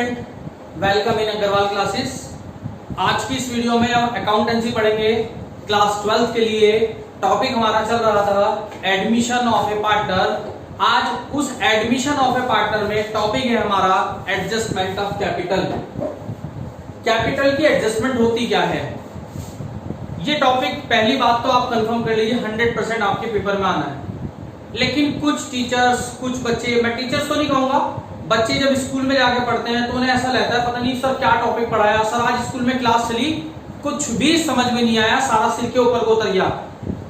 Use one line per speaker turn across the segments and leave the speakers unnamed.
Student, welcome in Agarwal classes. आज की इस वीडियो में हम अकाउंटेंसी पढ़ेंगे क्लास 12 के लिए। टॉपिक हमारा चल रहा था एडमिशन ऑफ ए पार्टनर। आज उस एडमिशन ऑफ ए पार्टनर में टॉपिक है हमारा एडजस्टमेंट ऑफ कैपिटल। कैपिटल की एडजस्टमेंट होती क्या है, ये टॉपिक पहली बात तो आप कंफर्म कर लीजिए 100% आपके पेपर में आना है। लेकिन कुछ टीचर्स, कुछ बच्चे, मैं टीचर्स तो नहीं कहूंगा, बच्चे जब स्कूल में जाके पढ़ते हैं तो उन्हें ऐसा लगता है पता नहीं सर क्या टॉपिक पढ़ाया, सर आज स्कूल में क्लास चली कुछ भी समझ में नहीं आया, सारा सिर के ऊपर को उतर गया।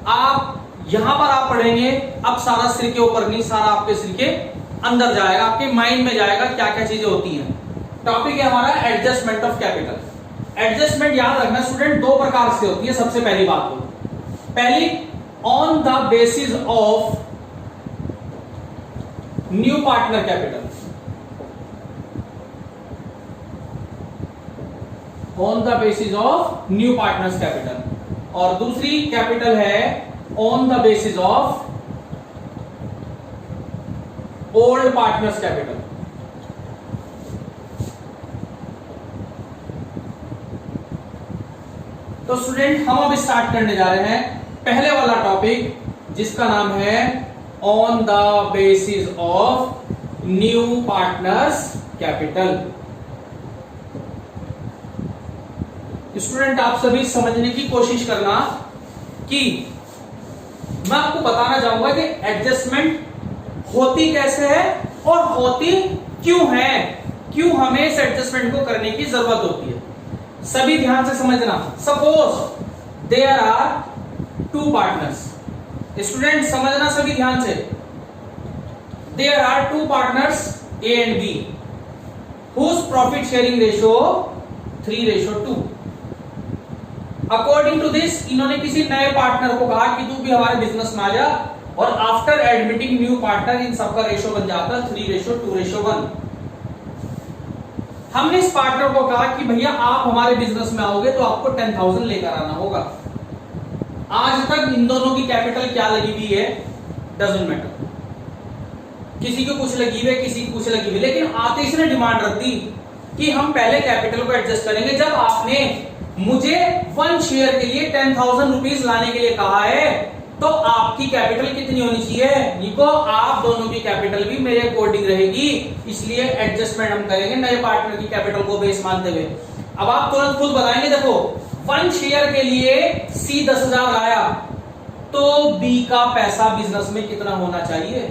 आप यहां पर आप पढ़ेंगे, अब सारा सिर के ऊपर नहीं, सारा आपके सिर के अंदर जाएगा, आपके माइंड में जाएगा क्या क्या चीजें होती हैं। टॉपिक है हमारा एडजस्टमेंट ऑफ कैपिटल। एडजस्टमेंट याद रखना स्टूडेंट दो प्रकार से होती है। सबसे पहली बात तो पहली, on the basis of new partner capital. On the basis of new partners capital. और दूसरी कैपिटल है on the basis of old partners capital. तो स्टूडेंट हम अब स्टार्ट करने जा रहे हैं पहले वाला टॉपिक जिसका नाम है on the basis of new partners capital. Student आप सभी समझने की कोशिश करना कि मैं आपको बताना चाहूंगा कि एडजस्टमेंट होती कैसे है और होती क्यों है, क्यों हमें इस एडजस्टमेंट को करने की जरूरत होती है। सभी ध्यान से समझना। Suppose there are two partners. Student समझना सभी ध्यान से। There are two partners A and B whose profit sharing ratio 3:2। According to this इन्होंने किसी नए पार्टनर को कहा कि तू भी हमारे बिजनेस में आ जा, और after admitting new partner in सबका रेशियो बन जाता है 3:2:1। हमने इस पार्टनर को कहा कि भैया आप हमारे बिजनेस में आओगे तो आपको 10,000 लेकर आना होगा। आज तक इन दोनों की कैपिटल क्या लगी हुई है डजंट मैटर, किसी को कुछ लगी हुई है, किसी को कुछ लगी हुई, लेकिन आते इसने डिमांड रख दी कि हम पहले कैपिटल को एडजस्ट करेंगे। जब आपने मुझे 1 शेयर के लिए 10,000 रुपीज लाने के लिए कहा है तो आपकी कैपिटल कितनी होनी चाहिए निको, आप दोनों की कैपिटल भी मेरे अकॉर्डिंग रहेगी, इसलिए एडजस्टमेंट हम करेंगे नए पार्टनर की कैपिटल को बेस मानते हुए। अब आप तुरंत खुद बताएंगे, देखो 1 शेयर के लिए सी 10,000 लाया तो बी का पैसा बिजनेस में कितना होना चाहिए।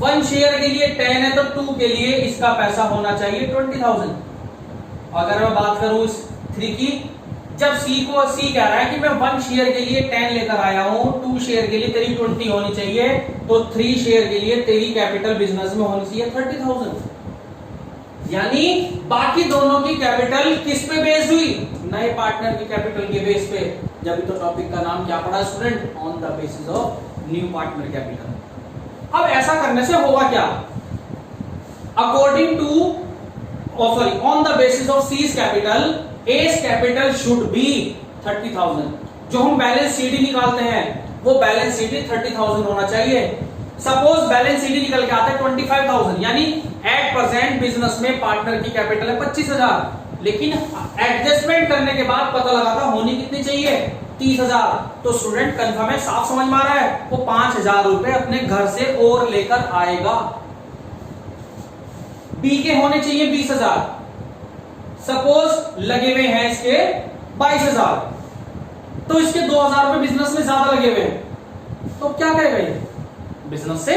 1 शेयर के लिए 10 है तो 2 के लिए इसका पैसा होना चाहिए 20,000। अगर मैं बात करूं इस 3 की, जब सी कह रहा है कि मैं 1 शेयर के लिए 10 लेकर आया हूं, 2 शेयर के लिए तेरी 20 होनी चाहिए, तो 3 शेयर के लिए तेरी कैपिटल बिजनेस में होनी चाहिए 30,000। यानी बाकी दोनों की कैपिटल किस पे बेस्ड हुई, नए पार्टनर की कैपिटल के बेस पे। जब तो टॉपिक का नाम क्या पढ़ा student, on the basis of new partner capital. अब ऐसा करने से होगा क्या, according to on the basis of C's capital S capital should be 30,000। जो हम बैलेंस सीडी निकालते हैं वो बैलेंस सीडी 30,000 होना चाहिए। सपोज बैलेंस सीडी निकल के आता है 25,000, यानी एट प्रेजेंट बिजनेस में पार्टनर की कैपिटल है 25,000, लेकिन एडजस्टमेंट करने के बाद पता लगा था होनी कितनी चाहिए 30,000। तो स्टूडेंट कंफर्म है, साफ समझ में आ रहा है, वो 5,000 रुपए अपने घर से और लेकर आएगा। बी के होने चाहिए 20,000, सपोज लगे हुए हैं इसके 22,000, तो इसके 2,000 रुपए बिजनेस में ज्यादा लगे हुए हैं, तो क्या करेगा ये, बिजनेस से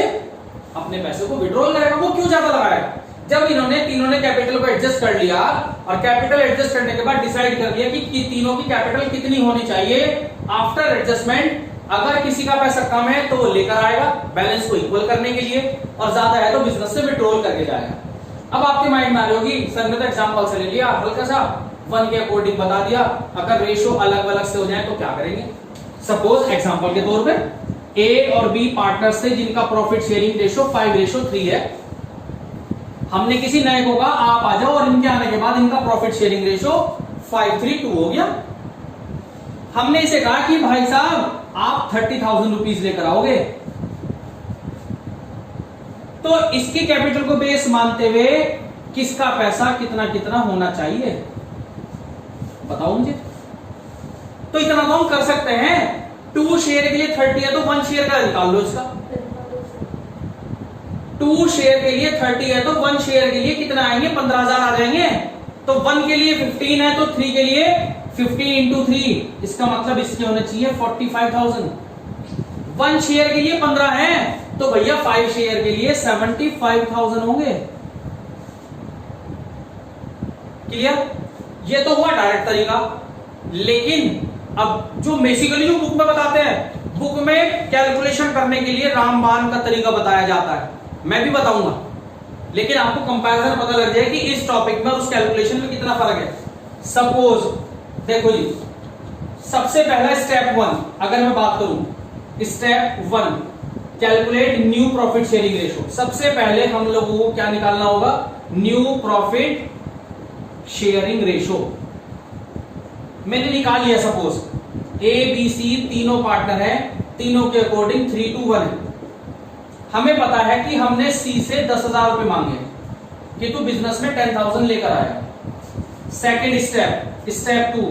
अपने पैसे को विड्रॉल करेगा। वो क्यों ज्यादा लगाएगा, जब इन्होंने तीनों ने कैपिटल को एडजस्ट कर लिया और कैपिटल एडजस्ट करने के बाद डिसाइड कर लिया कि तीनों की कैपिटल कितनी होनी चाहिए आफ्टर एडजस्टमेंट। अगर किसी का पैसा कम है तो वो लेकर आएगा बैलेंस को इक्वल करने के लिए, और ज्यादा है तो बिजनेस से विड्रॉल करके जाएगा। अब आपके माइंड में आ रही होगी सर ने तो एग्जांपल से ले लिया, हल्का सा 1 के अकॉर्डिंग बता दिया, अगर रेशियो अलग अलग से हो जाए तो क्या करेंगे। सपोज एग्जांपल के तौर पे ए और बी पार्टनर्स थे जिनका प्रॉफिट शेयरिंग रेशियो 5:3 है। हमने किसी नए को कहा आप आ जाओ, और इनके आने के बाद इनका प्रॉफिट शेयरिंग रेशियो 5:3 हो गया। हमने इसे कहा कि भाई साहब आप 30,000 रुपीज लेकर आओगे, तो इसकी कैपिटल को बेस मानते हुए किसका पैसा कितना कितना होना चाहिए, बताओ मुझे। तो इतना तो हम कर सकते हैं, 2 शेयर के लिए 30 है तो 1 शेयर का निकाल लो इसका। 2 शेयर के लिए 30 है तो 1 शेयर के लिए कितना आएंगे, 15,000 आ जाएंगे। तो 1 के लिए 15 है तो 3 के लिए 50 इंटू 3, इसका मतलब इसके होने चाहिए 45,000। 1 शेयर के लिए 15 है तो भैया 5 शेयर के लिए 75,000 होंगे। क्लियर? ये तो हुआ डायरेक्ट तरीका। लेकिन अब जो बेसिकली जो बुक में बताते हैं, बुक में कैलकुलेशन करने के लिए रामबाण का तरीका बताया जाता है, मैं भी बताऊंगा, लेकिन आपको कंपैरिजन पता लग जाए कि इस टॉपिक में उस कैलकुलेशन में कितना फर्क है। सपोज देखो जी, सबसे पहला स्टेप 1 अगर मैं बात करूं, step 1 calculate new profit sharing ratio. सबसे पहले हम लोगों को क्या निकालना होगा, न्यू प्रॉफिट शेयरिंग रेशियो। मैंने निकाल लिया, सपोज ए बी सी तीनों पार्टनर है, तीनों के अकॉर्डिंग 3:1 है। हमें पता है कि हमने सी से 10,000 रुपए मांगे कि तू बिजनेस में 10,000 लेकर आया। सेकेंड स्टेप, स्टेप 2,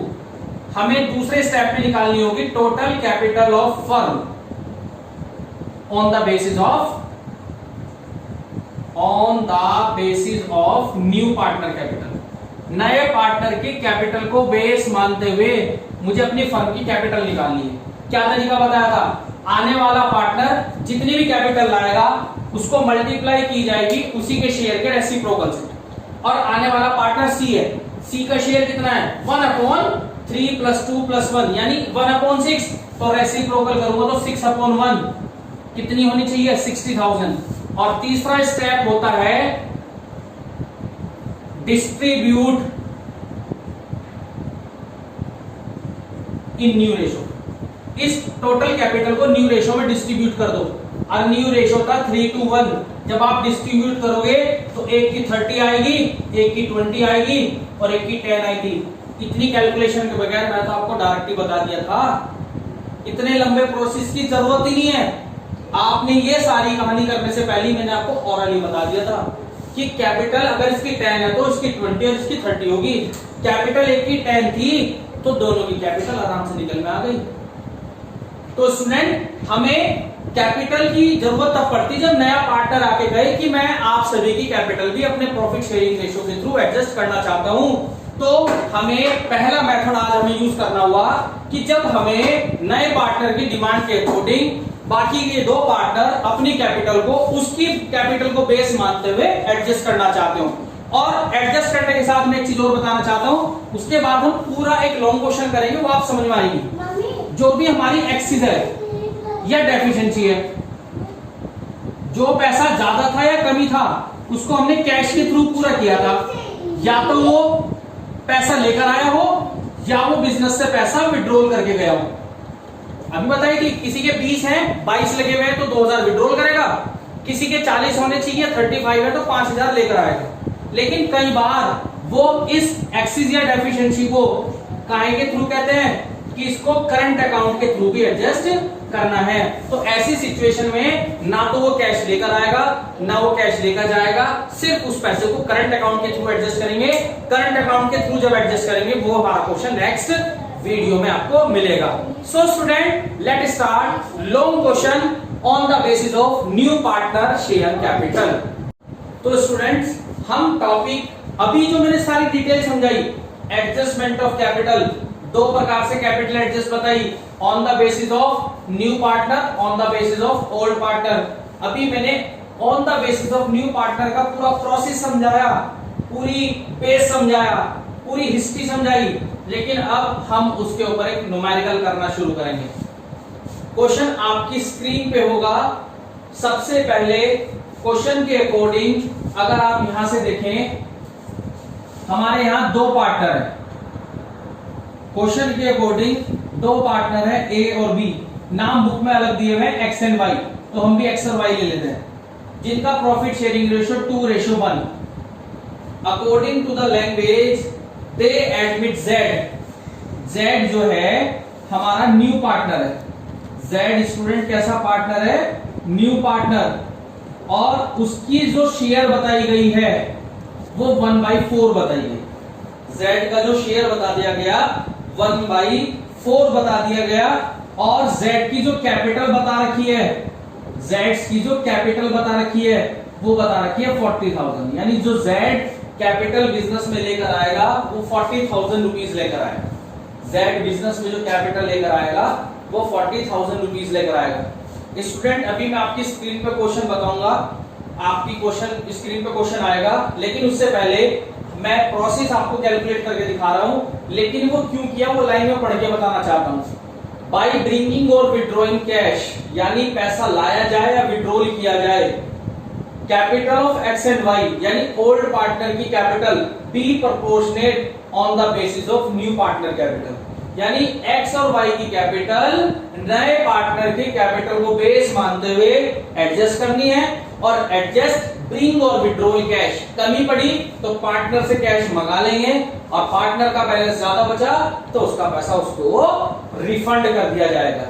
हमें दूसरे स्टेप में निकालनी होगी total capital of firm on the basis of new partner capital. नए पार्टनर की कैपिटल को बेस मानते हुए मुझे अपनी फर्म की कैपिटल निकालनी है। क्या तरीका बताया था, आने वाला पार्टनर जितनी भी कैपिटल लाएगा उसको मल्टीप्लाई की जाएगी उसी के शेयर के रेसिप्रोकल से। और आने वाला पार्टनर सी है, सी का शेयर कितना है, 1/3 + 2 + 1 यानी 1/6। तो रेसिप्रोकल करूंगा तो 6/1 कितनी होनी चाहिए, 60,000। और तीसरा स्टेप होता है डिस्ट्रीब्यूट इन न्यू रेशो। इस टोटल कैपिटल को न्यू रेशो में डिस्ट्रीब्यूट कर दो। और न्यू रेशो था 3:1। जब आप डिस्ट्रीब्यूट करोगे तो एक की 30 आएगी, एक की 20 आएगी और एक की 10 आएगी। इतनी कैलकुलेशन के बगैर मैं तो आपको डायरेक्टली बता दिया था, इतने लंबे प्रोसेस की जरूरत ही नहीं है। आपने ये सारी कहानी करने से पहले मैंने आपको ऑरली बता दिया था कि कैपिटल अगर इसकी 10 है तो इसकी 20 और इसकी 30 होगी। कैपिटल एक की 10 थी तो दोनों की कैपिटल आराम से निकल में आ गई। तो स्टूडेंट, हमें कैपिटल की जरूरत तब पड़ती जब नया पार्टनर आके कहे कि मैं आप सभी की कैपिटल भी अपने प्रॉफिट शेयरिंग रेशियो के थ्रू एडजस्ट करना चाहता हूं। तो हमें पहला मेथड आज हमें यूज करना हुआ कि जब हमें नए पार्टनर की डिमांड के अकॉर्डिंग बाकी के 2 पार्टनर अपनी कैपिटल को उसकी कैपिटल को बेस मानते हुए एडजस्ट करना चाहते हो। और एडजस्ट करने के साथ मैं एक चीज और बताना चाहता हूं, उसके बाद हम पूरा एक लॉन्ग क्वेश्चन करेंगे, वो आप समझ में आएगी। जो भी हमारी एक्सिस है या डेफिशिएंसी है, जो पैसा ज्यादा था या कमी था उसको हमने कैश के थ्रू पूरा किया था। या तो वो पैसा लेकर आया हो या वो बिजनेस से पैसा विड्रॉल करके गया हो। अभी बताइए कि किसी के 20 हैं, 22 लगे हुए हैं तो 2,000 विड्रॉल करेगा, किसी के 40 होने चाहिए, 35 है तो 5,000 लेकर आएगा। लेकिन कई बार वो इस एक्सिस या डेफिशिएंसी को काहे के थ्रू कहते हैं कि इसको करंट अकाउंट के थ्रू भी एडजस्ट करना है। तो ऐसी सिचुएशन में ना तो वो कैश लेकर आएगा ना वो कैश लेकर जाएगा, सिर्फ उस पैसे को करंट अकाउंट के थ्रू एडजस्ट करेंगे। करंट अकाउंट के थ्रू जब एडजस्ट करेंगे वो हमारा क्वेश्चन नेक्स्ट वीडियो में आपको मिलेगा। So student, let start long question on the basis of new partner share capital. तो स्टूडेंट्स, हम टॉपिक अभी जो मैंने सारी डिटेल समझाई, एडजस्टमेंट ऑफ कैपिटल, 2 प्रकार से कैपिटल एडजस्ट बताई, on the basis of new partner, on the basis of old partner. अभी मैंने on the basis of new partner का पूरा प्रोसेस समझाया, पूरी बेस समझाया, पूरी हिस्ट्री समझाई। लेकिन अब हम उसके ऊपर एक न्यूमेरिकल करना शुरू करेंगे। क्वेश्चन आपकी स्क्रीन पे होगा। सबसे पहले क्वेश्चन के अकॉर्डिंग अगर आप यहां से देखें, हमारे यहां 2 पार्टनर है। क्वेश्चन के अकॉर्डिंग 2 पार्टनर है, ए और बी। नाम बुक में अलग दिए हुए एक्स एंड वाई, तो हम भी एक्स और वाई ले लेते हैं, जिनका profit sharing ratio 2:1। According to the language they admit Z. Z जो है हमारा न्यू पार्टनर है। जेड स्टूडेंट कैसा पार्टनर है, न्यू पार्टनर। और उसकी जो शेयर बताई गई है वो 1/4 बताई गई। Z का जो शेयर बता दिया गया 1/4 बता दिया गया, और Z की जो कैपिटल बता रखी है, Z की जो कैपिटल बता रखी है वो बता रखी है 40,000। यानी जो Z कैपिटल बिजनेस में लेकर आएगा वो 40,000 रुपीज लेकर आएगा। Z बिजनेस में जो कैपिटल लेकर आएगा वो 40,000 रुपीज लेकर आएगा। स्टूडेंट अभी मैं आपकी स्क्रीन पे क्वेश्चन बताऊंगा, आपकी क्वेश्चन स्क्रीन पे क्वेश्चन आएगा, लेकिन उससे पहले मैं प्रोसेस आपको कैलकुलेट करके दिखा रहा हूं। लेकिन वो क्यों किया वो लाइन में पढ़ के बताना चाहता हूं। बाय ब्रिंगिंग और विड्रॉइंग कैश, यानी पैसा लाया जाए या विड्रॉल किया जाए, capital of X and Y यानी ओल्ड पार्टनर की capital be proportionate on the basis of new partner capital, यानी एक्स और वाई की कैपिटल नए पार्टनर की कैपिटल को बेस मानते हुए एडजस्ट करनी है। और एडजस्ट ब्रिंग और विड्रॉल कैश, कमी पड़ी तो पार्टनर से कैश मंगा लेंगे, और पार्टनर का बैलेंस ज्यादा बचा तो उसका पैसा उसको रिफंड कर दिया जाएगा।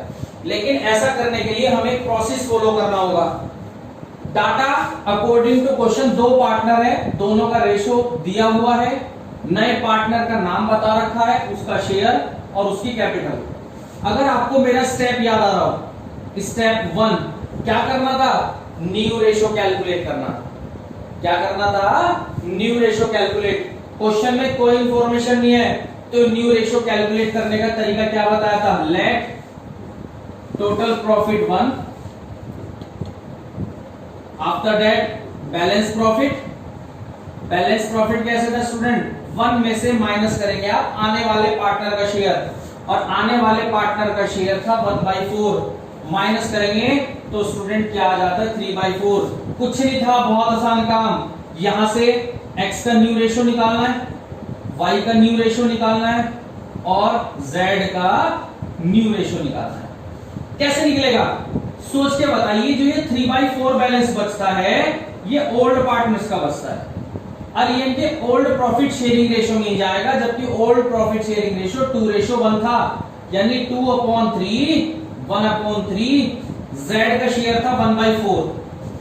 लेकिन ऐसा करने के लिए हमें एक प्रोसेस फॉलो करना होगा। डाटा अकॉर्डिंग टू क्वेश्चन, दो पार्टनर है, दोनों का रेशो दिया हुआ है, नए पार्टनर का नाम बता रखा है, उसका शेयर और उसकी कैपिटल। अगर आपको मेरा स्टेप याद आ रहा हो, स्टेप 1 क्या करना था, न्यू रेशो कैलकुलेट करना। क्या करना था, न्यू रेशो कैलकुलेट। क्वेश्चन में कोई इंफॉर्मेशन नहीं है तो न्यू रेशो कैलकुलेट करने का तरीका क्या बताया था, let total profit 1, after that balance profit. Balance profit कैसे था स्टूडेंट, 1 में से माइनस करेंगे आप आने वाले पार्टनर का शेयर, और आने वाले पार्टनर का शेयर था 1/4, माइनस करेंगे तो स्टूडेंट क्या आ जाता है 3/4। कुछ नहीं था, बहुत आसान काम। यहां से x का न्यू रेशो निकालना है, y का न्यू रेशो निकालना है और z का न्यू रेशो निकालना है। कैसे निकलेगा सोच के बताइए। जो ये 3/4 बैलेंस बचता है ये ओल्ड पार्टनर्स का बचता है, और ये इनके ओल्ड प्रॉफिट शेयरिंग रेशो में जाएगा, जबकि ओल्ड प्रॉफिट शेयरिंग रेशो 2:1 था, यानी 2/3 1/3। Z का शेयर था 1/4,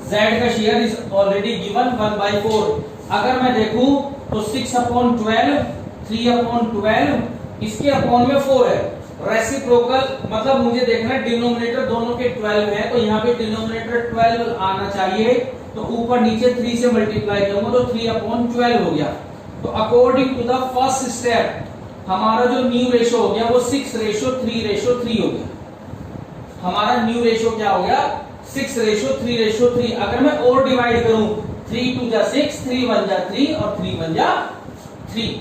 Z का शेयर इज ऑलरेडी गिवन 1/4। अगर मैं देखूं तो 6/12 3/12 इसके अपॉन में 4 है। रेसिप्रोकल मतलब मुझे देखना है डिनोमिनेटर दोनों के 12 है, तो यहाँ पे डिनोमिनेटर 12 आना चाहिए, तो ऊपर नीचे 3 से मल्टीप्लाई करूंगा तो 3/12 हो गया। तो according to the first step हमारा जो न्यू रेशो हो गया वो 6:3:3 हो गया। हमारा न्यू रेशो क्या हो गया 6:3:3। अगर मैं और डिवाइड करूं 3 2 6, 3 1 3 और 3 1 3,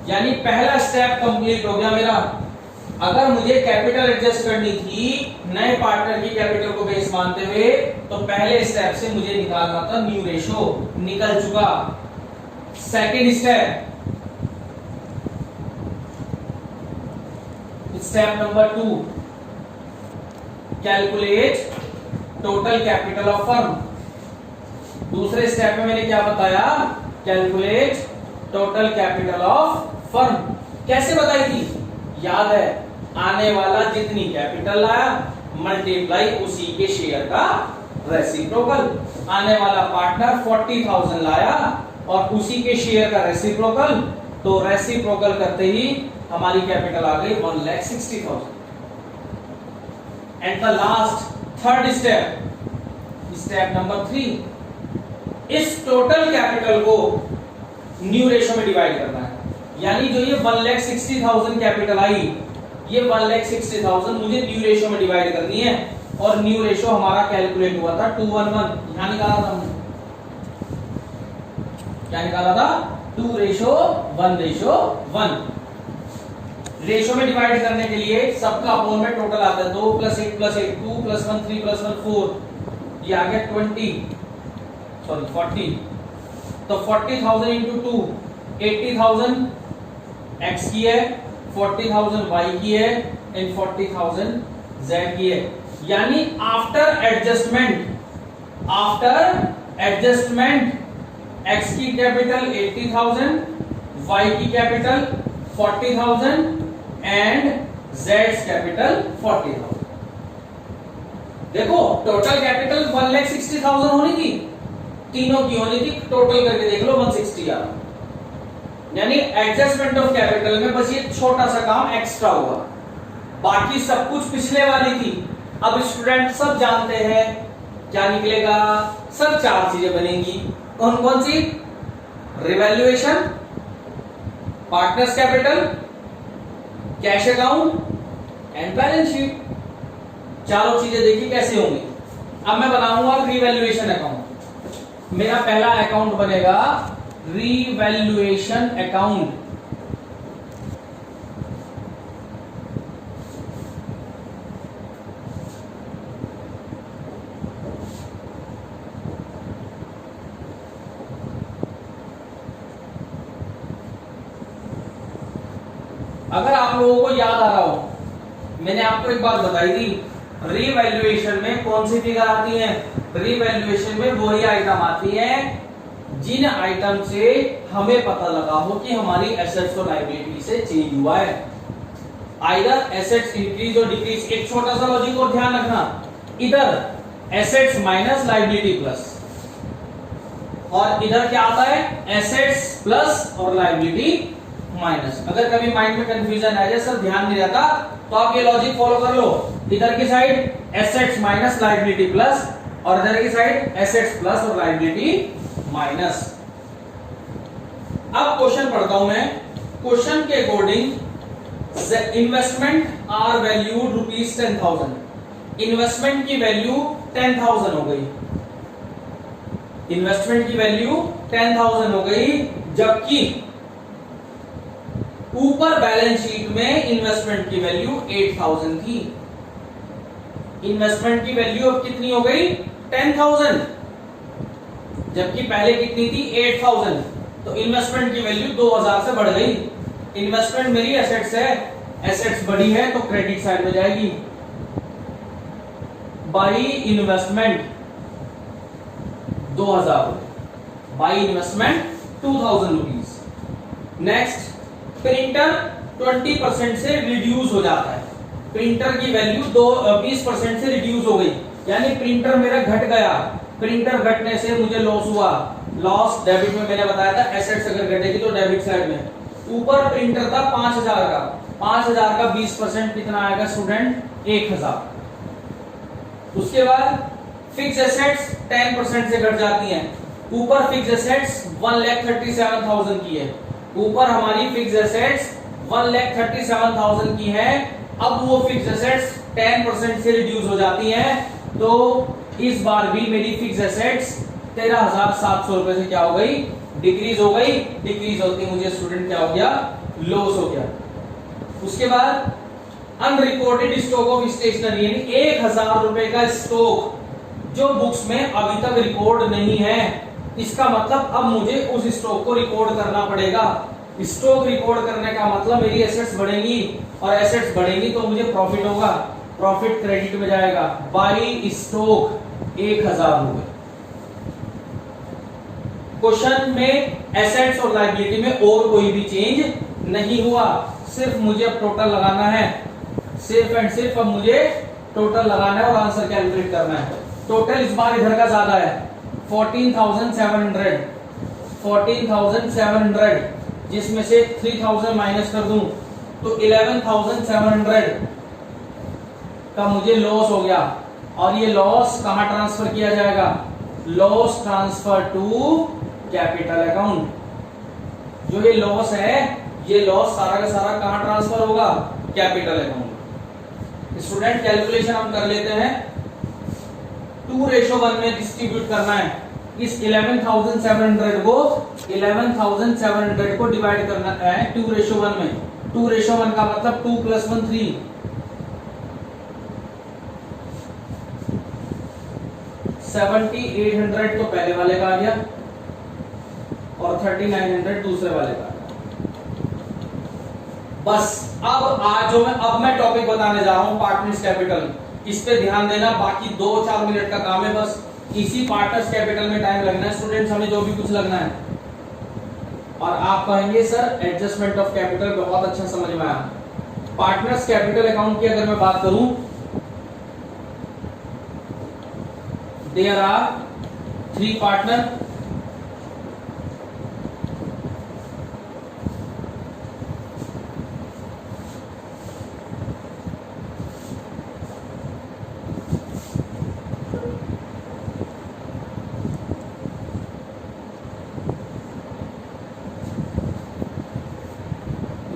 यानी पहला स्टेप कंप्लीट हो गया मेरा। अगर मुझे कैपिटल एडजस्ट करनी थी नए पार्टनर की कैपिटल को बेस मानते हुए, तो पहले स्टेप से मुझे निकालना था न्यू रेशो, निकल चुका। Second step number 2, calculate total capital of firm. दूसरे स्टेप में मैंने क्या बताया, calculate total capital of firm. कैसे बताई थी, याद है, आने वाला जितनी कैपिटल लाया मल्टीप्लाई उसी के शेयर का रेसिप्रोकल। आने वाला पार्टनर 40,000 लाया और उसी के शेयर का रेसिप्रोकल, तो रेसिप्रोकल करते ही हमारी कैपिटल आ गई 1,60,000। And the last third step number 3, इस टोटल कैपिटल को न्यू रेशो में डिवाइड करना है। यानी जो ये 1,60,000 कैपिटल आई, ये 1,60,000 मुझे न्यू रेशो में डिवाइड करनी है, और न्यू रेशो हमारा कैलकुलेट हुआ था 2:1। यहां निकाला था हमने, क्या निकाला था 2:1:1। रेशो में डिवाइड करने के लिए सबका अपोन में टोटल आता है 2 + 1 + 1 2 + 1 3 + 1 4, ये आ गया 40। तो 40,000 इंटू 2 80,000 x की है, 40,000 y की है एंड 40,000 z की है। यानी आफ्टर एडजस्टमेंट x की कैपिटल 80,000, y की कैपिटल 40,000 एंड z कैपिटल 40,000। देखो टोटल कैपिटल 1,60,000 होनी थी, तीनों की होनी थी, टोटल करके देख लो 160 आ रहा। यानी एडजस्टमेंट ऑफ कैपिटल में बस ये छोटा सा काम एक्स्ट्रा हुआ, बाकी सब कुछ पिछले वाली थी। अब स्टूडेंट सब जानते हैं क्या निकलेगा, सब चार चीजें बनेंगी। कौन कौन सी? Revaluation, partners capital, cash account and balance sheet. चारों चीजें देखिए कैसे होंगी। अब मैं बनाऊंगा रिवैल्यूएशन अकाउंट। मेरा पहला अकाउंट बनेगा रिवैल्यूएशन अकाउंट। अगर आप लोगों को याद आ रहा हो, मैंने आपको एक बात बताई थी, रीवैल्यूएशन में कौन सी फिगर आती है? रीवैल्यूएशन में वही आइटम आती है जिन आइटम से हमें पता लगा हो कि हमारी एसेट्स और लायबिलिटी से चेंज हुआ है। आइदर एसेट्स इंक्रीज और डिक्रीज। एक छोटा सा लॉजिक और ध्यान रखना, इधर एसेट्स माइनस लायबिलिटी प्लस, और इधर क्या आता है? एसेट्स प्लस और लायबिलिटी माइनस। अगर कभी माइंड में कंफ्यूजन आ जाए, सर ध्यान नहीं रहता, तो आप ये लॉजिक फॉलो कर लो। इधर की side assets minus liability plus, और इधर की साइड एसेट्स प्लस और लायबिलिटी माइनस। अब क्वेश्चन पढ़ता हूं मैं। क्वेश्चन के according investment are valued rupees 10,000। Investment की वैल्यू 10,000 हो गई। इन्वेस्टमेंट की वैल्यू 10,000 हो गई, जबकि ऊपर बैलेंस शीट में इन्वेस्टमेंट की वैल्यू 8,000 थी। इन्वेस्टमेंट की वैल्यू अब कितनी हो गई? 10,000, जबकि पहले कितनी थी? 8,000। तो इन्वेस्टमेंट की वैल्यू 2,000 से बढ़ गई। इन्वेस्टमेंट मेरी एसेट्स है, एसेट्स बड़ी है तो क्रेडिट साइड में जाएगी। By investment 2,000, by investment 2,000 rupees. Next, printer 20% से रिड्यूस हो जाता है। प्रिंटर की वैल्यू 20% से रिड्यूस हो गई, यानी प्रिंटर मेरा घट गया। प्रिंटर घटने से मुझे लॉस हुआ। लॉस डेबिट में मैंने बताया था, एसेट्स अगर घटेगी तो डेबिट साइड में। ऊपर प्रिंटर था 5,000 का, 5,000 का 20% कितना आएगा स्टूडेंट? 1,000। उसके बाद फिक्स एसेट्स 10% से घट जाती हैं। ऊपर फिक्स एसेट्स 1,37,000 की है। ऊपर हमारी फिक्स एसेट्स 1,37,000 की है। अब वो फिक्स एसेट्स 10% से रिड्यूस हो जाती हैं, तो इस बार भी मेरी फिक्स एसेट्स 13,700 रुपए से क्या हो गई? डिक्रीज हो गई। डिक्रीज होती मुझे स्टूडेंट क्या हो गया? लॉस हो गया। उसके बाद अनरिकॉर्डेड स्टॉक ऑफ स्टेशनरी, यानी 1,000 रुपए का स्टॉक जो बुक्स में अभी तक रिकॉर्ड नहीं है। इसका मतलब अब मुझे उस स्टॉक को रिकॉर्ड करना पड़ेगा। स्टॉक रिकॉर्ड करने का मतलब मेरी एसेट्स बढ़ेंगी, और एसेट्स बढ़ेंगी तो मुझे प्रॉफिट होगा। प्रॉफिट क्रेडिट में जाएगा। बाई स्टॉक 1,000 रुपए। क्वेश्चन में एसेट्स और लायबिलिटी में और कोई भी चेंज नहीं हुआ, सिर्फ मुझे अब टोटल लगाना है। सिर्फ एंड सिर्फ अब मुझे टोटल लगाना है और आंसर कैलकुलेट करना है। टोटल इस बार इधर का ज्यादा है, 14,700, 14,700, जिसमें से 3,000 माइनस कर दूं तो 11,700 का मुझे लॉस हो गया। और ये लॉस कहां ट्रांसफर किया जाएगा? Loss transfer to capital account. जो ये लॉस है, ये लॉस सारा का सारा कहां ट्रांसफर होगा? Capital account. स्टूडेंट कैलकुलेशन हम कर लेते हैं। 2:1 में डिस्ट्रीब्यूट करना है। इस 11,700 को डिवाइड करना है 2:1 में। 2:1 का मतलब 2 + 1 3। 7,800 तो पहले वाले का आ गया और 3,900 दूसरे वाले का। बस अब मैं टॉपिक बताने जा रहा हूं, पार्टनर्स कैपिटल। इस पे ध्यान देना, बाकी 2-4 मिनट का काम है बस। इसी पार्टनर्स कैपिटल में टाइम लगना है स्टूडेंट्स, हमें जो भी कुछ लगना है। और आप कहेंगे सर एडजस्टमेंट ऑफ कैपिटल बहुत अच्छा समझ में आया। पार्टनर्स कैपिटल अकाउंट की अगर मैं बात करूं, देयर आर 3 पार्टनर,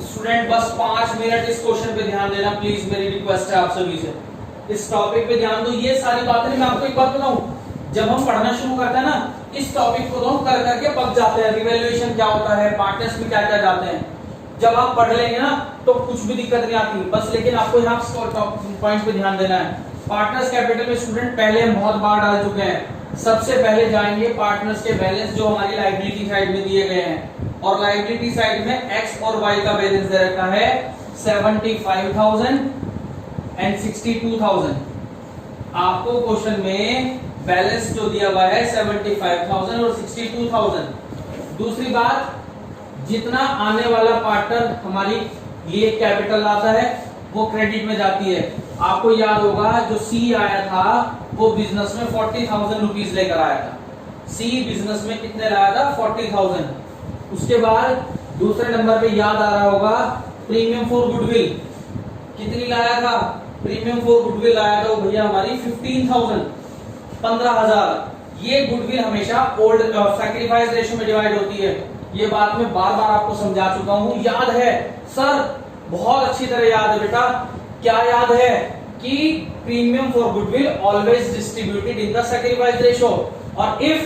स्टूडेंट बस 5 मिनट इस क्वेश्चन पे ध्यान देना प्लीज, मेरी रिक्वेस्ट है आप सभी से। इस टॉपिक पे ध्यान दो। ये सारी बातें मैं आपको एक बात बताऊं, जब हम पढ़ना शुरू करते हैं ना, इस टॉपिक को तो हम कर करके पक जाते हैं। रिवैल्यूएशन क्या होता है, पार्टनर्स में क्या क्या जाते हैं, जब आप पढ़ लेंगे ना तो कुछ भी दिक्कत नहीं आती। बस लेकिन आपको यहाँ पॉइंट पे ध्यान देना है। पार्टनर्स कैपिटल में स्टूडेंट पहले हम बहुत बार डाल चुके हैं। सबसे पहले जाएंगे पार्टनर्स के बैलेंस जो हमारी लायबिलिटी साइड में दिए गए हैं, और लायबिलिटी साइड में एक्स और वाई का बैलेंस दे रखा है 75,000 एंड 62,000। आपको क्वेश्चन में बैलेंस जो दिया हुआ है 75,000 और 62,000। दूसरी बात, जितना आने वाला पार्टनर हमारी लिए कैपिटल आता है वो क्रेडिट में जाती है। आपको याद होगा जो सी आया था वो बिजनेस में 40,000 रुपीज लेकर आया था। सी बिजनेस में कितने लाया था, 40,000। उसके बाद दूसरे नंबर पे याद आ रहा होगा प्रीमियम फॉर गुडविल कितनी लाया था, प्रीमियम फॉर गुडविल आया था भैया हमारी 15,000, 15,000। ये गुडविल हमेशा ओल्ड सैक्रिफाइस रेशियो में डिवाइड होती है। ये बात मैं बार बार आपको समझा चुका हूं, याद है सर, बहुत अच्छी तरह याद है बेटा। क्या याद है कि premium for goodwill always distributed in the sacrifice ratio, और if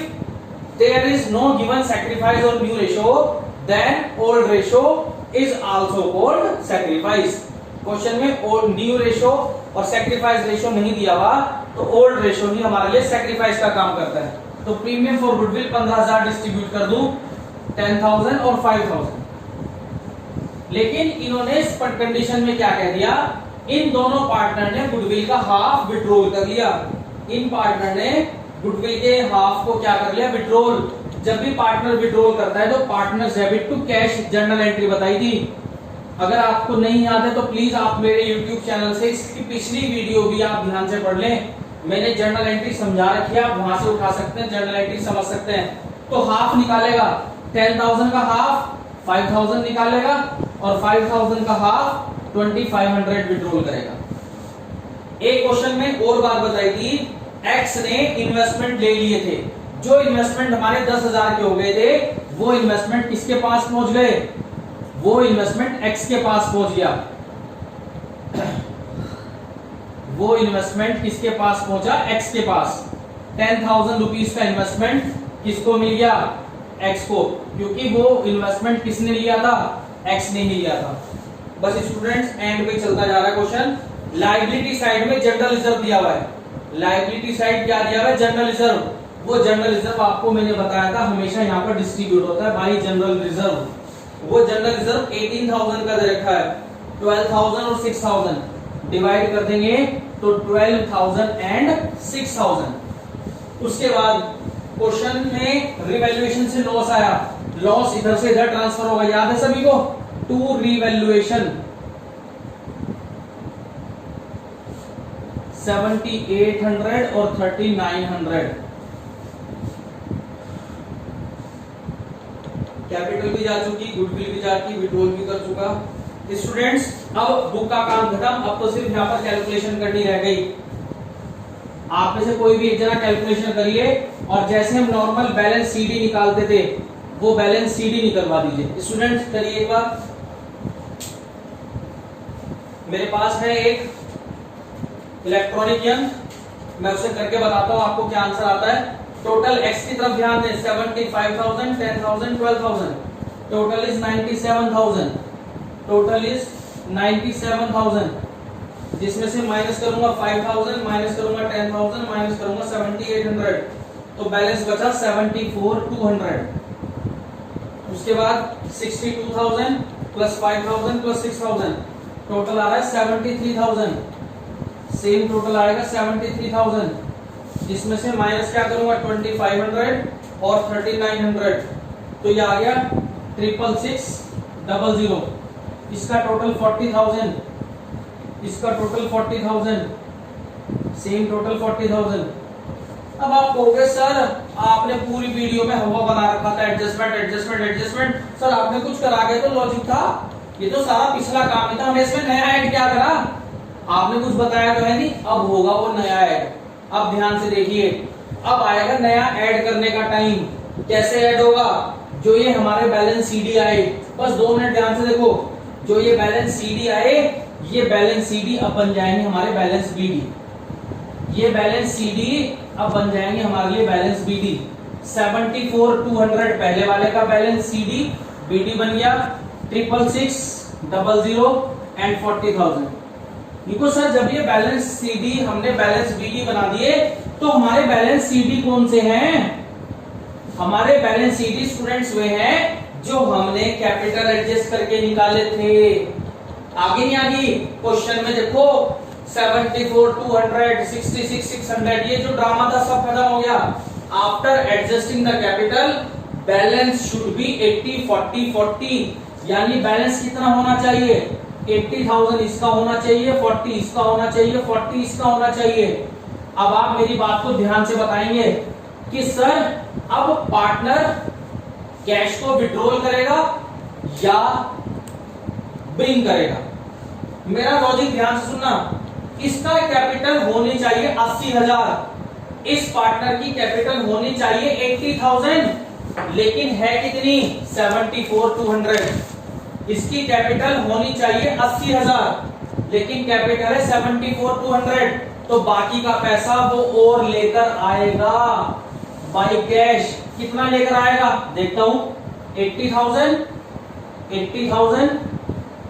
there is no given sacrifice और new ratio then old ratio is also called sacrifice. Question में ओल्ड न्यू रेशियो और सैक्रिफाइस रेशियो नहीं दिया हुआ तो ओल्ड रेशियो ही हमारे लिए सैक्रिफाइस का काम करता है। तो प्रीमियम फॉर गुडविल 15,000 डिस्ट्रीब्यूट कर दूं 10,000 और 5,000। लेकिन इन्होंने इस कंडीशन में क्या कह दिया, इन दोनों पार्टनर ने गुडविल का हाफ विड्रॉल कर लिया। इन पार्टनर ने गुडविल के हाफ को क्या कर लिया, विड्रॉल। जब भी पार्टनर विड्रॉल करता है तो partner debit to cash journal entry बताई थी। अगर आपको नहीं याद है तो प्लीज आप मेरे YouTube चैनल से इसकी पिछली वीडियो भी आप ध्यान से पढ़ लें। मैंने जर्नल एंट्री समझा रखी है, आप वहां से उठा सकते हैं, जर्नल एंट्री समझ सकते हैं। तो हाफ निकालेगा, 10,000 का हाफ 5,000 निकालेगा, और 5,000 का हाफ 2,500 विड्रॉल करेगा। एक क्वेश्चन में और बात बताई थी, एक्स ने इन्वेस्टमेंट ले लिए थे, जो इन्वेस्टमेंट हमारे 10,000 के हो गए थे वो इन्वेस्टमेंट किसके पास पहुंच गए, वो इन्वेस्टमेंट एक्स के पास पहुंच गया। वो इन्वेस्टमेंट किसके पास पहुंचा, एक्स के पास। 10,000 रुपीज का इन्वेस्टमेंट किसको मिल गया, एक्स को, क्योंकि वो इन्वेस्टमेंट किसने लिया था, एक्स ने ही लिया था। बस स्टूडेंट्स एंड पे चलता जा रहा है क्वेश्चन। लायबिलिटी साइड में जनरल रिजर्व दिया हुआ है। लायबिलिटी साइड क्या दिया हुआ है, जनरल रिजर्व। वो जनरल रिजर्व आपको मैंने बताया था हमेशा यहाँ पर डिस्ट्रीब्यूट होता है बाई जनरल रिजर्व। वो जनरल रिजर्व 18,000 का दे रखा है। 12,000 और 6,000 डिवाइड कर देंगे तो 12,000 एंड 6,000। उसके बाद क्वेश्चन में रिवैल्यूएशन से लॉस आया, लॉस इधर से इधर ट्रांसफर होगा, याद है सभी को, टू रिवैल्यूएशन 7,800 और 3,900। कैपिटल भी जा चुकी, गुडविल भी जा चुकी, विड्रॉल भी कर चुका। स्टूडेंट्स अब बुक का काम खत्म, अब तो सिर्फ यहाँ पर कैलकुलेशन करनी रह गई। आप में से कोई भी एक जना कैलकुलेशन करिए, और जैसे हम नॉर्मल बैलेंस सीडी निकालते थे वो बैलेंस सीडी निकलवा दीजिए। स्टूडेंट्स करिए एक बार, मेरे पास है एक इलेक्ट्रॉनिक यंत्र, मैं उसे करके बताता हूं आपको क्या आंसर आता है। टोटल एक्स की तरफ ध्यान दें, 75,000, 10,000, 12,000, टोटल इज 97,000, टोटल इज 97,000, जिसमें से माइनस करूंगा 5,000, माइनस करूंगा 10,000, माइनस करूंगा 7,800, तो बैलेंस बचा 74,200। उसके बाद 62,000 प्लस 5,000 प्लस 6,000, टोटल आ रहा है 73,000। सेम टोटल आएगा 73,000, जिसमें से माइनस क्या करूंगा 2,500 और 3,900, तो ये आ गया 66600। इसका टोटल 40,000, इसका टोटल 40,000, सेम टोटल 40,000। अब आप कहोगे सर आपने पूरी वीडियो में हवा बना रखा था, एडजस्टमेंट एडजस्टमेंट एडजस्टमेंट, सर आपने कुछ करा के तो लॉजिक था, ये तो सारा पिछला काम ही था, हमें इसमें नया ऐड क्या करा, आपने कुछ बताया तो है नहीं, अब होगा वो नया ऐड। अब ध्यान से देखिए, अब आएगा नया ऐड करने का टाइम। कैसे ऐड होगा, जो ये हमारे बैलेंस सीडी आए, बस 2 मिनट ध्यान से देखो, जो ये बैलेंस सीडी आए, ये बैलेंस सीडी अब बन जाएंगे हमारे बैलेंस बीडी, ये बैलेंस सीडी अब बन जाएंगे हमारे लिए बैलेंस बीडी। 74,200 पहले वाले का बैलेंस सीडी, बीडी बन गया 666,00 एंड 40,000। देखो सर जब ये बैलेंस सीडी हमने बैलेंस बीडी बना दिए तो हमारे बैलेंस सीडी कौन से हैं, हमारे बैलेंस सीडी स्टूडेंट्स वे हैं जो हमने कैपिटल एडजस्ट करके निकाले थे। आगे नहीं आगे क्वेश्चन में देखो 74,200, 66,600 ये जो ड्रामा था सब खत्म हो गया। After adjusting the capital balance should be 80 40 40, यानी बैलेंस कितना होना चाहिए, 80,000 इसका होना चाहिए, 40 इसका होना चाहिए, 40 इसका होना चाहिए। अब आप मेरी बात को ध्यान से बताएंगे कि सर अब पार्टनर कैश को विड्रॉल करेगा या ब्रिंग करेगा। मेरा लॉजिक ध्यान से सुनना, इसका कैपिटल होनी चाहिए 80,000, इस पार्टनर की कैपिटल होनी चाहिए 80,000, लेकिन है कितनी 74,200। इसकी कैपिटल होनी चाहिए 80,000 लेकिन कैपिटल है 74,200, तो बाकी का पैसा वो और लेकर आएगा बाई कैश। कितना लेकर आएगा देखता हूं, 80,000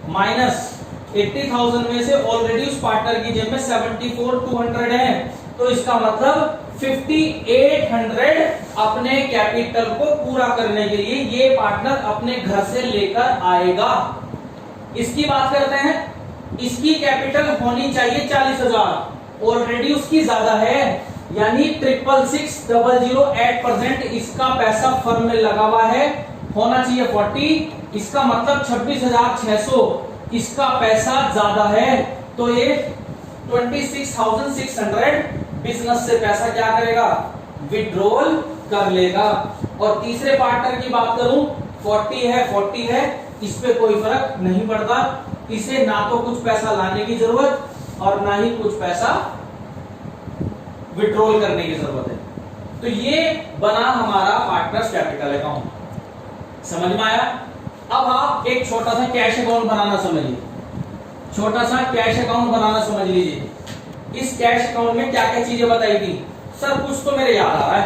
माइनस 80,000 में से ऑलरेडी उस पार्टनर की जेब में 74,200 है, तो इसका मतलब 5,800 अपने कैपिटल को पूरा करने के लिए ये पार्टनर अपने घर से लेकर आएगा। इसकी बात करते हैं, इसकी कैपिटल होनी चाहिए 40,000, ऑलरेडी उसकी ज्यादा है, यानी 666,000 एट परसेंट इसका पैसा फर्म में लगा हुआ है, होना चाहिए 40, इसका मतलब 26,600 इसका पैसा ज्यादा है, तो ये 26,600 बिजनेस से पैसा क्या करेगा, विड्रॉल कर लेगा। और तीसरे पार्टनर की बात करूं, 40 है, इस पे कोई फर्क नहीं पड़ता, इसे ना तो कुछ पैसा लाने की जरूरत और ना ही कुछ पैसा विड्रॉल करने की जरूरत है। तो ये बना हमारा पार्टनर्स कैपिटल अकाउंट, समझ में आया। अब आप एक छोटा सा कैश अकाउंट बनाना समझिए, छोटा सा कैश अकाउंट बनाना समझ लीजिए। इस कैश अकाउंट में क्या क्या चीजें बताई थी, सर कुछ तो मेरे याद आ रहा है,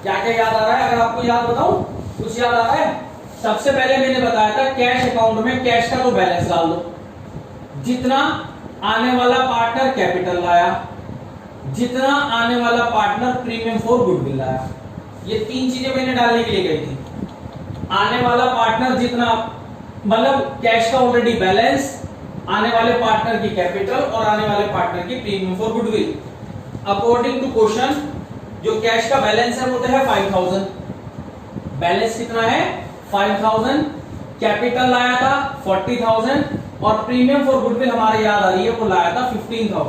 क्या क्या याद आ रहा है, अगर आपको याद बताऊं कुछ याद आ रहा है। सबसे पहले मैंने बताया था कैश अकाउंट में कैश का तो बैलेंस डाल दो, जितना आने वाला पार्टनर कैपिटल लाया, जितना आने वाला पार्टनर प्रीमियम फॉर गुडविल लाया, ये 3 चीजें मैंने डालने के लिए गई थी। आने वाला पार्टनर जितना, मतलब कैश का ऑलरेडी बैलेंस, आने वाले पार्टनर की कैपिटल और आने वाले पार्टनर की premium for goodwill. According to question जो कैश का बैलेंस है वो तो है 5,000, बैलेंस कितना है 5,000, कैपिटल लाया था 40,000 और प्रीमियम फॉर गुडविल हमारे याद आ रही है वो लाया था 15,000।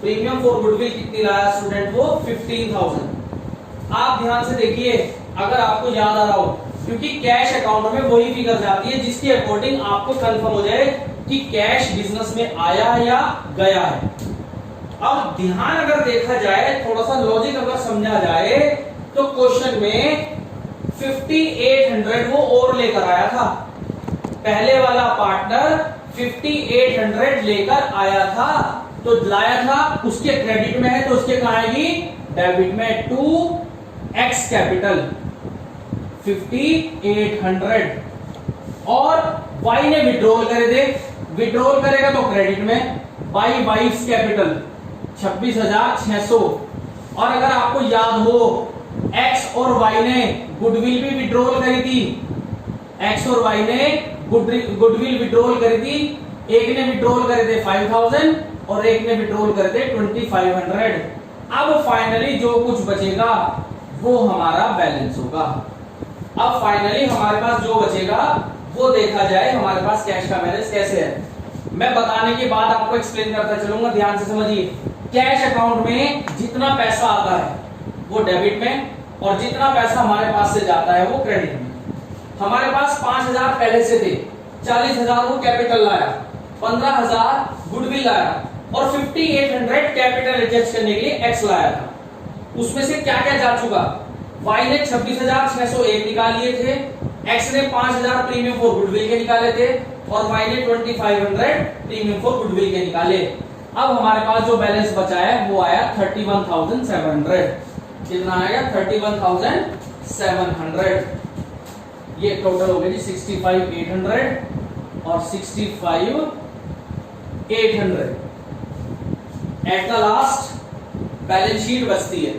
प्रीमियम फॉर गुडविल कितनी लाया स्टूडेंट, वो 15,000। आप ध्यान से देखिए अगर आपको याद आ रहा हो, क्योंकि कैश अकाउंट में वही फिगर जाती है जिसके अकॉर्डिंग आपको कंफर्म हो जाए कि कैश बिजनेस में आया या गया है। अब ध्यान अगर देखा जाए, थोड़ा सा लॉजिक अगर समझा जाए, तो क्वेश्चन में 5,800 वो और लेकर आया था, पहले वाला पार्टनर 5,800 लेकर आया था, तो लाया था उसके क्रेडिट में है तो उसके कहां आएगी, डेबिट में, 2x कैपिटल 5,800 और y ने विड्रॉल करे थे, विड्रॉल करेगा तो क्रेडिट में, बाई वाइस कैपिटल 26,600। और अगर आपको याद हो x और y ने गुडविल भी विड्रॉल करी थी, x और y ने गुडविल विड्रॉल करी थी, एक ने विड्रॉल करे थे 5,000 और एक ने विड्रॉल करे थे 2,500। अब फाइनली जो कुछ बचेगा वो हमारा बैलेंस होगा। अब फाइनली हमारे पास जो बचेगा वो देखा जाए हमारे पास कैश का बैलेंस कैसे है। मैं बताने के बाद आपको एक्सप्लेन करता चलूंगा, ध्यान से समझिए। कैश अकाउंट में जितना पैसा आता है वो डेबिट में, और जितना पैसा हमारे पास से जाता है वो क्रेडिट में। हमारे पास 5,000 पहले से थे, 40,000 वो कैपिटल लाया, 15,000 गुडविल लाया और 5,800 कैपिटल एडजस्ट करने के लिए एक्स लाया था। उसमें से क्या क्या जा चुका? वाई ने 26,601 निकाल लिए थे, एक्स ने 5,000 प्रीमियम फॉर गुडविल के निकाले थे और वाई ने 2,500 प्रीमियम फॉर गुडविल के निकाले। अब हमारे पास जो बैलेंस बचा है वो आया 31,700। कितना आएगा? 31,700। ये टोटल हो गया जी 65,800 और 65,800। At the last balance sheet बचती है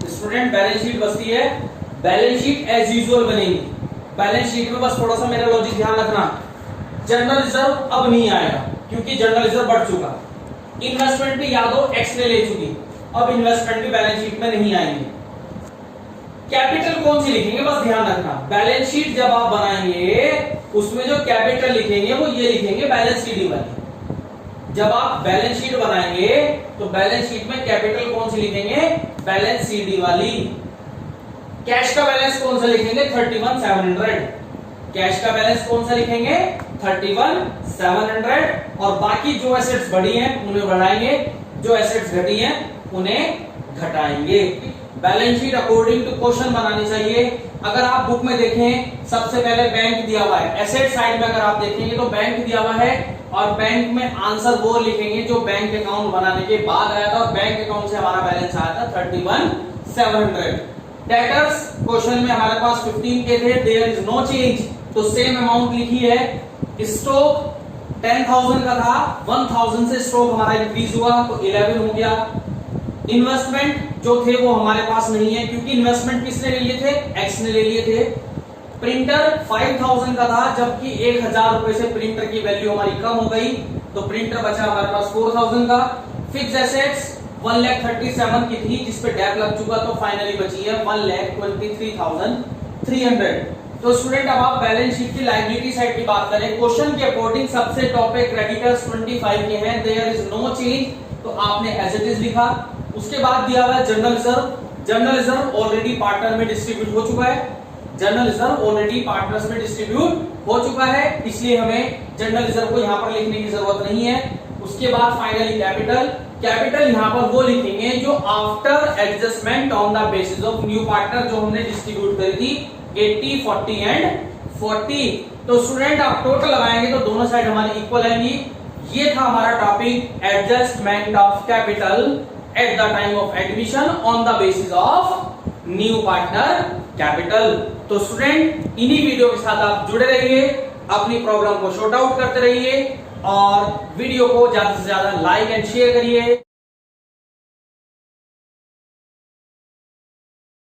स्टूडेंट, बैलेंस शीट बचती है। बैलेंस शीट एज यूजुअल बनेगी। बैलेंस शीट में बस थोड़ा सा मेरा लॉजिक ध्यान रखना, जनरल रिजर्व अब नहीं आएगा क्योंकि जनरल रिजर्व बढ़ चुका। इन्वेस्टमेंट भी याद हो एक्स ने ले चुकी, अब इन्वेस्टमेंट भी बैलेंस शीट में नहीं आएंगे। कैपिटल कौन सी लिखेंगे बस ध्यान रखना, बैलेंस शीट जब आप बनाएंगे उसमें जो कैपिटल लिखेंगे वो ये लिखेंगे बैलेंस शीट वाली। जब आप बैलेंस शीट बनाएंगे तो बैलेंस शीट में कैपिटल कौन सी लिखेंगे? बैलेंस सीडी वाली। कैश का बैलेंस कौन सा लिखेंगे? 31,700। कैश का बैलेंस कौन सा लिखेंगे? 31,700। और बाकी जो एसेट्स बढ़ी हैं उन्हें बढ़ाएंगे, जो एसेट्स घटी हैं उन्हें घटाएंगे। Balance sheet according to question बनानी चाहिए। अगर आप बुक में देखें सबसे पहले बैंक दिया हुआ है, एसेट साइड में अगर आप देखेंगे तो बैंक दिया हुआ है और बैंक में आंसर वो लिखेंगे जो बैंक अकाउंट बनाने के बाद आया था और बैंक अकाउंट से हमारा बैलेंस आया था 31,700। डेटर्स क्वेश्चन में हमारे पास 15 के थे, देयर इज नो चेंज, तो सेम अमाउंट लिखी है। स्टॉक 10,000 का था, 1,000 से स्टॉक हमारा इंक्रीज हुआ तो 11 हो गया। इन्वेस्टमेंट जो थे वो हमारे पास नहीं है क्योंकि इन्वेस्टमेंट किसने ले लिए थे? एक्स ने ले लिए थे। प्रिंटर 5,000 का था जबकि 1,000 रुपए से प्रिंटर की वैल्यू हमारी कम हो गई तो प्रिंटर बचा हमारे पास 4,000 का। फिक्स एसेट्स 1,37,000 की थी जिसपे डेट लग चुका तो फाइनली बची है 1,23,300। तो स्टूडेंट अब आप बैलेंस शीट की लायबिलिटी साइड की बात करें, क्वेश्चन के अकॉर्डिंग सबसे टॉप पे क्रेडिटर्स 25 के हैं, देयर इज नो चेंज, तो आपने एज इट इज लिखा। उसके बाद दिया हुआ है general reserve. General reserve already partner में डिस्ट्रीब्यूट हो चुका है, जनरल रिजर्व ऑलरेडी पार्टनर्स में डिस्ट्रीब्यूट हो चुका है, इसलिए हमें जनरल रिजर्व को यहां पर लिखने की जरूरत नहीं है। उसके बाद फाइनली कैपिटल, कैपिटल यहां पर वो लिखेंगे जो after adjustment on the basis of new partner जो हमने डिस्ट्रीब्यूट करी थी 80, 40 एंड 40। तो स्टूडेंट आप टोटल लगाएंगे तो दोनों साइड हमारी इक्वल आएंगी। ये था हमारा topic adjustment of capital at the time of admission on the basis of new partner capital. तो स्टूडेंट इन्हीं वीडियो के साथ आप जुड़े रहिए, अपनी प्रॉब्लम को शॉर्ट आउट करते रहिए और वीडियो को ज्यादा से ज्यादा लाइक एंड शेयर करिए।